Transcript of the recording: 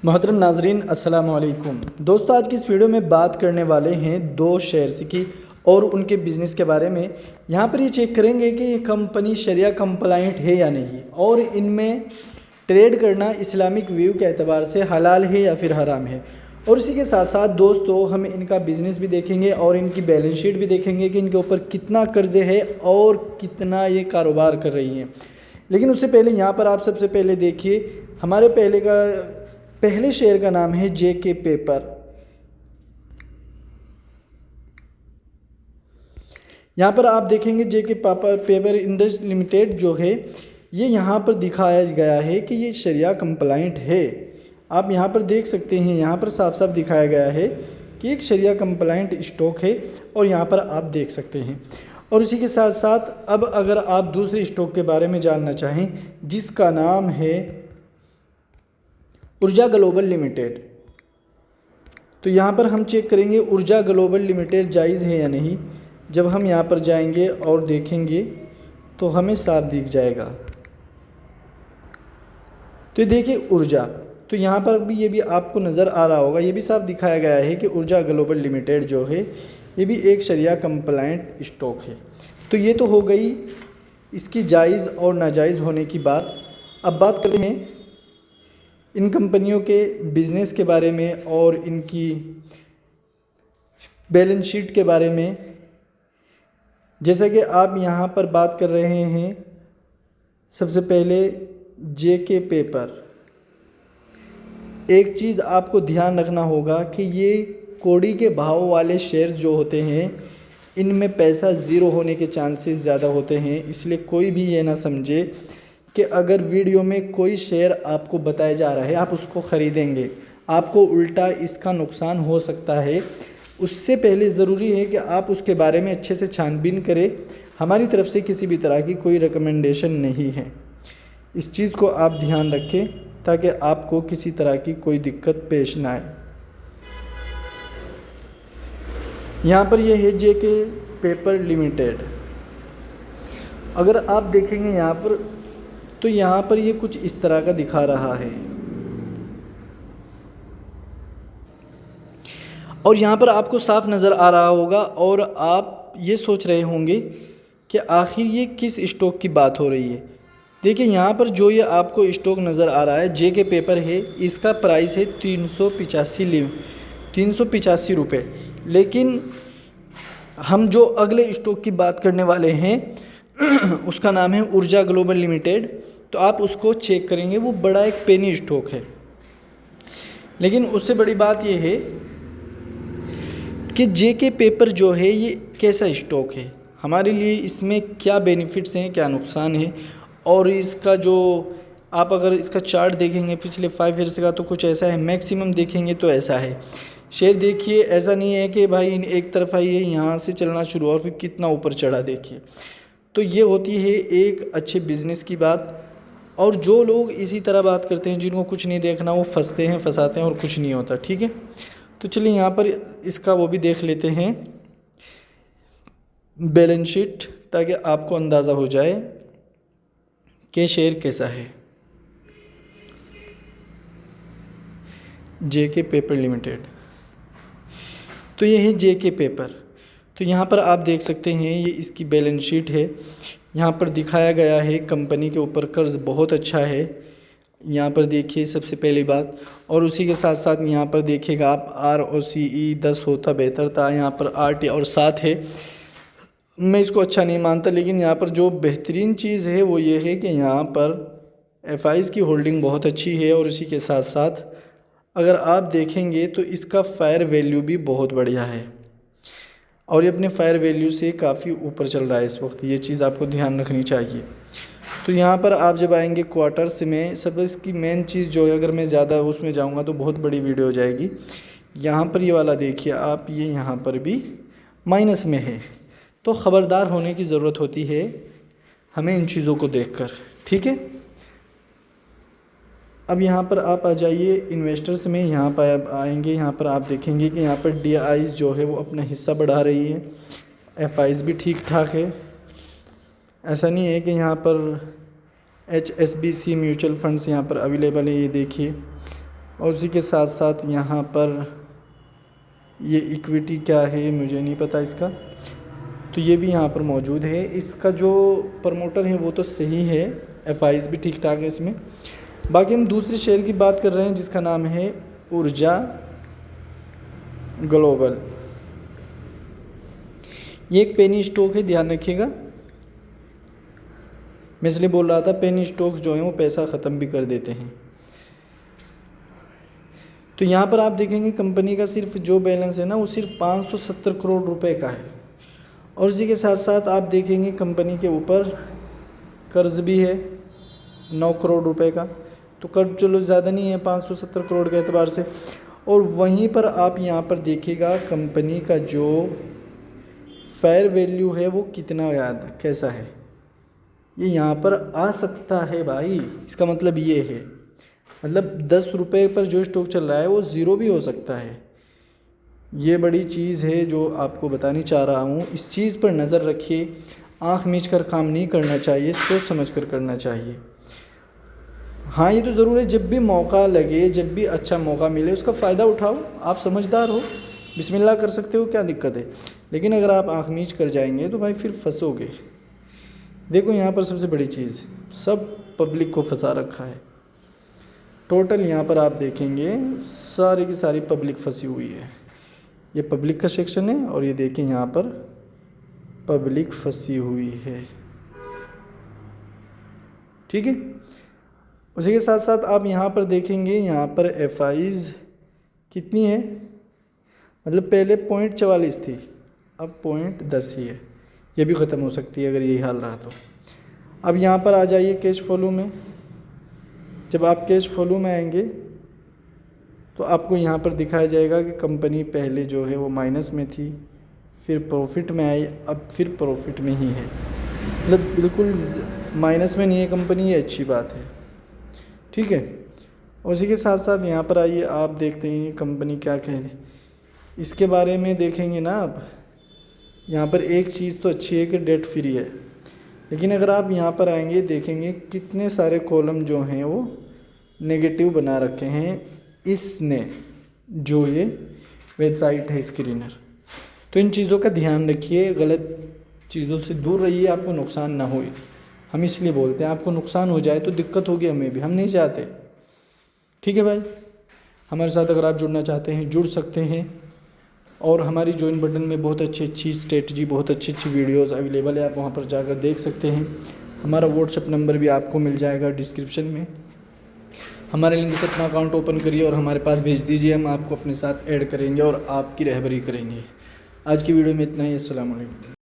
मोहतरम नाजरीन अस्सलाम वालेकुम। दोस्तों आज की इस वीडियो में बात करने वाले हैं दो शेयर्स की और उनके बिज़नेस के बारे में। यहाँ पर ये चेक करेंगे कि ये कंपनी शरिया कंप्लाइंट है या नहीं और इनमें ट्रेड करना इस्लामिक व्यू के एतबार से हलाल है या फिर हराम है। और इसी के साथ साथ दोस्तों हम इनका बिज़नेस भी देखेंगे और इनकी बैलेंस शीट भी देखेंगे कि इनके ऊपर कितना कर्ज़े है और कितना ये कारोबार कर रही हैं। लेकिन उससे पहले यहाँ पर आप सबसे पहले देखिए हमारे पहले शेयर का नाम है जेके पेपर। यहाँ पर आप देखेंगे जेके पेपर इंडस्ट्री लिमिटेड जो है ये यहाँ पर दिखाया गया है कि ये शरिया कंप्लाइंट है। आप यहाँ पर देख सकते हैं, यहाँ पर साफ साफ दिखाया गया है कि एक शरिया कंप्लाइंट स्टॉक है और यहाँ पर आप देख सकते हैं। और इसी के साथ साथ अब अगर आप दूसरे स्टॉक के बारे में जानना चाहें जिसका नाम है ऊर्जा ग्लोबल लिमिटेड, तो यहाँ पर हम चेक करेंगे ऊर्जा ग्लोबल लिमिटेड जायज़ है या नहीं। जब हम यहाँ पर जाएंगे और देखेंगे तो हमें साफ दिख जाएगा। तो ये देखिए ऊर्जा, तो यहाँ पर भी ये भी आपको नज़र आ रहा होगा, ये भी साफ दिखाया गया है कि ऊर्जा ग्लोबल लिमिटेड जो है ये भी एक शरिया कंप्लाइंट स्टॉक है। तो ये तो हो गई इसकी जायज़ और नाजायज़ होने की बात। अब बात करते हैं इन कंपनियों के बिज़नेस के बारे में और इनकी बैलेंस शीट के बारे में। जैसा कि आप यहाँ पर बात कर रहे हैं, सबसे पहले जेके पेपर। एक चीज़ आपको ध्यान रखना होगा कि ये कोड़ी के भाव वाले शेयर्स जो होते हैं इनमें पैसा ज़ीरो होने के चांसेस ज़्यादा होते हैं। इसलिए कोई भी ये ना समझे कि अगर वीडियो में कोई शेयर आपको बताया जा रहा है आप उसको ख़रीदेंगे, आपको उल्टा इसका नुकसान हो सकता है। उससे पहले ज़रूरी है कि आप उसके बारे में अच्छे से छानबीन करें। हमारी तरफ से किसी भी तरह की कोई रिकमेंडेशन नहीं है, इस चीज़ को आप ध्यान रखें ताकि आपको किसी तरह की कोई दिक्कत पेश ना आए। यहाँ पर यह है जेके पेपर लिमिटेड। अगर आप देखेंगे यहाँ पर तो यहाँ पर ये कुछ इस तरह का दिखा रहा है और यहाँ पर आपको साफ नज़र आ रहा होगा और आप ये सोच रहे होंगे कि आखिर ये किस स्टॉक की बात हो रही है। देखिए यहाँ पर जो ये आपको स्टॉक नज़र आ रहा है जेके पेपर है, इसका प्राइस है 385 रुपये। लेकिन हम जो अगले स्टॉक की बात करने वाले हैं उसका नाम है ऊर्जा ग्लोबल लिमिटेड। तो आप उसको चेक करेंगे, वो बड़ा एक पेनी स्टॉक है। लेकिन उससे बड़ी बात ये है कि जेके पेपर जो है ये कैसा स्टॉक है, हमारे लिए इसमें क्या बेनिफिट्स हैं, क्या नुकसान है। और इसका जो आप अगर इसका चार्ट देखेंगे पिछले 5 ईयर्स का तो कुछ ऐसा है, मैक्सिमम देखेंगे तो ऐसा है। शेयर देखिए, ऐसा नहीं है कि भाई एक तरफा ये यहाँ से चलना शुरू और फिर कितना ऊपर चढ़ा। देखिए तो ये होती है एक अच्छे बिज़नेस की बात। और जो लोग इसी तरह बात करते हैं, जिनको कुछ नहीं देखना, वो फंसते हैं, फंसाते हैं और कुछ नहीं होता। ठीक है, तो चलिए यहाँ पर इसका वो भी देख लेते हैं बैलेंस शीट, ताकि आपको अंदाज़ा हो जाए कि शेयर कैसा है। जेके पेपर लिमिटेड, तो ये है जेके पेपर। तो यहाँ पर आप देख सकते हैं ये इसकी बैलेंस शीट है। यहाँ पर दिखाया गया है कंपनी के ऊपर कर्ज़ बहुत अच्छा है। यहाँ पर देखिए सबसे पहली बात, और उसी के साथ साथ यहाँ पर देखिएगा आप ROCE 10 होता बेहतर था। यहाँ पर RT और 7 है। मैं इसको अच्छा नहीं मानता, लेकिन यहाँ पर जो बेहतरीन चीज़ है वो ये है कि यहाँ पर FIs की होल्डिंग बहुत अच्छी है। और उसी के साथ साथ अगर आप देखेंगे तो इसका फायर वैल्यू भी बहुत बढ़िया है और ये अपने फायर वैल्यू से काफ़ी ऊपर चल रहा है इस वक्त। ये चीज़ आपको ध्यान रखनी चाहिए। तो यहाँ पर आप जब आएंगे क्वार्टर्स में, सब इसकी मेन चीज़ जो है, अगर मैं ज़्यादा उसमें जाऊँगा तो बहुत बड़ी वीडियो हो जाएगी। यहाँ पर ये वाला देखिए आप, ये यहाँ पर भी माइनस में है। तो ख़बरदार होने की ज़रूरत होती है हमें इन चीज़ों को देखकर। ठीक है, अब यहाँ पर आप आ जाइए इन्वेस्टर्स में। यहाँ पर आप आएंगे, यहाँ पर आप देखेंगे कि यहाँ पर DIs जो है वो अपना हिस्सा बढ़ा रही है, FIs भी ठीक ठाक है। ऐसा नहीं है कि यहाँ पर HSBC म्यूचुअल फंड्स यहाँ पर अवेलेबल है, ये देखिए और उसी के साथ साथ यहाँ पर ये इक्विटी क्या है मुझे नहीं पता इसका, तो ये भी यहाँ पर मौजूद है। इसका जो प्रमोटर है वो तो सही है, एफआईज भी ठीक ठाक है इसमें। बाकी हम दूसरे शेयर की बात कर रहे हैं जिसका नाम है ऊर्जा ग्लोबल। ये एक पेनी स्टॉक है, ध्यान रखिएगा। मैं इसलिए बोल रहा था पेनी स्टॉक्स जो हैं वो पैसा ख़त्म भी कर देते हैं। तो यहाँ पर आप देखेंगे कंपनी का सिर्फ जो बैलेंस है ना वो सिर्फ 570 करोड़ रुपए का है। और इसी के साथ साथ आप देखेंगे कंपनी के ऊपर कर्ज भी है 9 करोड़ रुपए का। तो कर्ज चलो ज़्यादा नहीं है 570 करोड़ के एतबार से। और वहीं पर आप यहाँ पर देखिएगा कंपनी का जो फेयर वैल्यू है वो कितना कैसा है, ये यहाँ पर आ सकता है भाई। इसका मतलब ये है, मतलब 10 रुपये पर जो स्टॉक चल रहा है वो ज़ीरो भी हो सकता है। ये बड़ी चीज़ है जो आपको बतानी चाह रहा हूँ। इस चीज़ पर नज़र रखिए, आँख मीच कर काम नहीं करना चाहिए, सोच समझ कर करना चाहिए। हाँ ये तो ज़रूर है, जब भी मौका लगे, जब भी अच्छा मौका मिले उसका फ़ायदा उठाओ। आप समझदार हो, बिस्मिल्लाह कर सकते हो, क्या दिक्कत है। लेकिन अगर आप आँख मीच कर जाएंगे तो भाई फिर फंसोगे। देखो यहाँ पर सबसे बड़ी चीज़, सब पब्लिक को फंसा रखा है। टोटल यहाँ पर आप देखेंगे सारी की सारी पब्लिक फंसी हुई है। ये पब्लिक का सेक्शन है और ये देखें यहाँ पर पब्लिक फंसी हुई है, ठीक है। उसी के साथ साथ आप यहाँ पर देखेंगे यहाँ पर एफआईज कितनी है, मतलब पहले 0.44 थी, अब 0.10 ही है। ये भी ख़त्म हो सकती है अगर यही हाल रहा तो। अब यहाँ पर आ जाइए कैश फ्लो में। जब आप कैश फ्लो में आएंगे तो आपको यहाँ पर दिखाया जाएगा कि कंपनी पहले जो है वो माइनस में थी, फिर प्रॉफिट में आई, अब फिर प्रॉफिट में ही है। मतलब बिल्कुल माइनस में नहीं है कंपनी, ये अच्छी बात है, ठीक है। उसी के साथ साथ यहाँ पर आइए, आप देखते हैं कंपनी क्या कह रही, इसके बारे में देखेंगे ना आप। यहाँ पर एक चीज़ तो अच्छी है कि डेट फ्री है, लेकिन अगर आप यहाँ पर आएंगे देखेंगे कितने सारे कॉलम जो हैं वो नेगेटिव बना रखे हैं इसने, जो ये वेबसाइट है स्क्रीनर। तो इन चीज़ों का ध्यान रखिए, गलत चीज़ों से दूर रहिए, आपको नुकसान ना हो। हम इसलिए बोलते हैं आपको नुकसान हो जाए तो दिक्कत होगी हमें भी, हम नहीं चाहते, ठीक है भाई। हमारे साथ अगर आप जुड़ना चाहते हैं जुड़ सकते हैं। और हमारी ज्वाइन बटन में बहुत अच्छी स्ट्रेटजी, बहुत अच्छी वीडियोस अवेलेबल है, आप वहां पर जाकर देख सकते हैं। हमारा व्हाट्सएप नंबर भी आपको मिल जाएगा डिस्क्रिप्शन में। हमारे लिंक से अपना अकाउंट ओपन करिए और हमारे पास भेज दीजिए, हम आपको अपने साथ ऐड करेंगे और आपकी रहबरी करेंगे। आज की वीडियो में इतना ही। अस्सलाम वालेकुम।